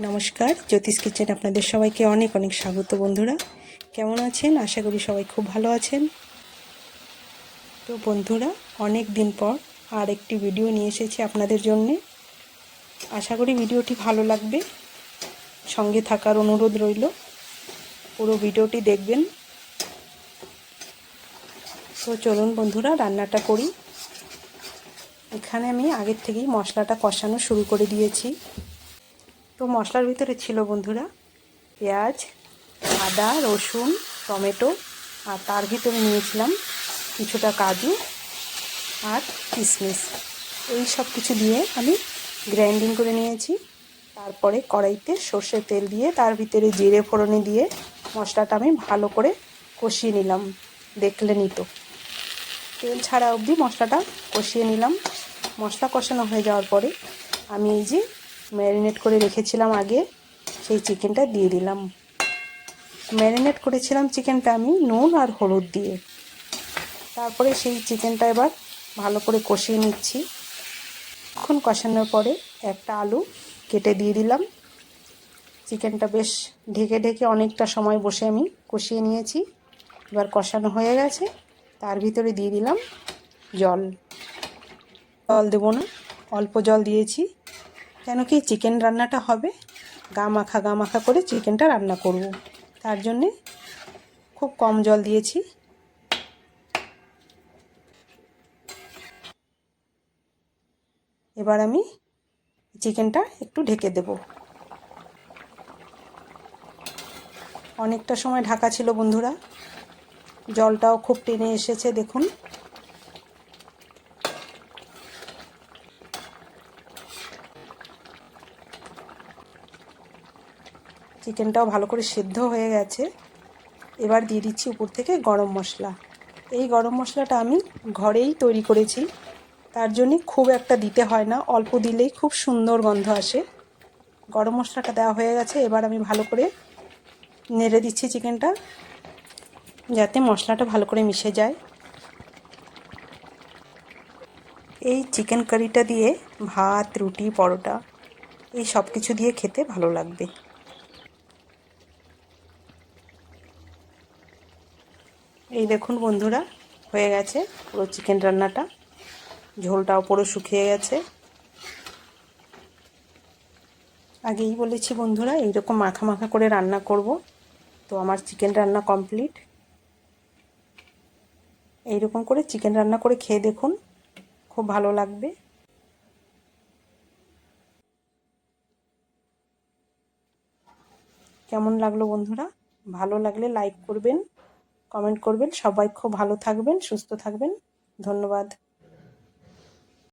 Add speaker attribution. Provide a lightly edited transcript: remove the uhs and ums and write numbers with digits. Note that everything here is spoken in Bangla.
Speaker 1: নমস্কার, জ্যোতিষ কিচেন আপনাদের সবাইকে অনেক অনেক স্বাগত। বন্ধুরা কেমন আছেন? আশা করি সবাই খুব ভালো আছেন। তো বন্ধুরা, অনেক দিন পর আর একটি ভিডিও নিয়ে এসেছি আপনাদের জন্যে। আশা করি ভিডিওটি ভালো লাগবে, সঙ্গে থাকার অনুরোধ রইল। পুরো ভিডিওটি দেখবেন। তো চলুন বন্ধুরা, রান্নাটা করি। এখানে আমি আগের থেকেই মশলাটা কষানো শুরু করে দিয়েছি। তো মশলার ভিতরে ছিল বন্ধুরা পেঁয়াজ, আদা, রসুন, টমেটো, আর তার ভিতরে নিয়েছিলাম কিছুটা কাজু আর কিশমিশ। এই সব কিছু দিয়ে আমি গ্রাইন্ডিং করে নিয়েছি। তারপরে কড়াইতে সর্ষের তেল দিয়ে তার ভিতরে জিরে ফোড়নে দিয়ে মশলাটা আমি ভালো করে কষিয়ে নিলাম। দেখলেনই তো, তেল ছাড়া অবধি মশলাটা কষিয়ে নিলাম। মশলা কষানো হয়ে যাওয়ার পরে আমি এই যে ম্যারিনেট করে রেখেছিলাম আগে, সেই চিকেনটা দিয়ে দিলাম। ম্যারিনেট করেছিলাম চিকেনটা আমি নুন আর হলুদ দিয়ে। তারপরে সেই চিকেনটা এবার ভালো করে কষিয়ে নিচ্ছি। এখন কষানোর পরে একটা আলু কেটে দিয়ে দিলাম। চিকেনটা বেশ ঢেকে ঢেকে অনেকটা সময় বসে আমি কষিয়ে নিয়েছি। এবার কষানো হয়ে গেছে, তার ভিতরে দিয়ে দিলাম জল। জল দেবো না, অল্প জল দিয়েছি। কেন কি চিকেন রান্নাটা হবে গা মাখা করে চিকেনটা রান্না করব, তার জন্যে খুব কম জল দিয়েছি। এবার আমি চিকেনটা একটু ঢেকে দেব। অনেকটা সময় ঢাকা ছিল বন্ধুরা, জলটাও খুব টেনে এসেছে দেখুন। চিকেনটাও ভালো করে সেদ্ধ হয়ে গেছে। এবার দিয়ে দিচ্ছি উপর থেকে গরম মশলা। এই গরম মশলাটা আমি ঘরেই তৈরি করেছি, তার জন্যে খুব একটা দিতে হয় না, অল্প দিলেই খুব সুন্দর গন্ধ আসে। গরম মশলাটা দেওয়া হয়ে গেছে। এবার আমি ভালো করে নেড়ে দিচ্ছি চিকেনটা, যাতে মশলাটা ভালো করে মিশে যায়। এই চিকেন কারিটা দিয়ে ভাত, রুটি, পরোটা এই সব কিছু দিয়ে খেতে ভালো লাগবে। এই দেখুন বন্ধুরা, হয়ে গেছে পুরো চিকেন রান্নাটা। ঝোলটাও পুরো শুকিয়ে গেছে। আগেই বলেছি বন্ধুরা, এইরকম মাখা মাখা করে রান্না করব। তো আমার চিকেন রান্না কমপ্লিট। এইরকম করে চিকেন রান্না করে খেয়ে দেখুন, খুব ভালো লাগবে। কেমন লাগলো বন্ধুরা? ভালো লাগলে লাইক করবেন, কমেন্ট করবেন। সবাই খুব ভালো থাকবেন, সুস্থ থাকবেন। ধন্যবাদ।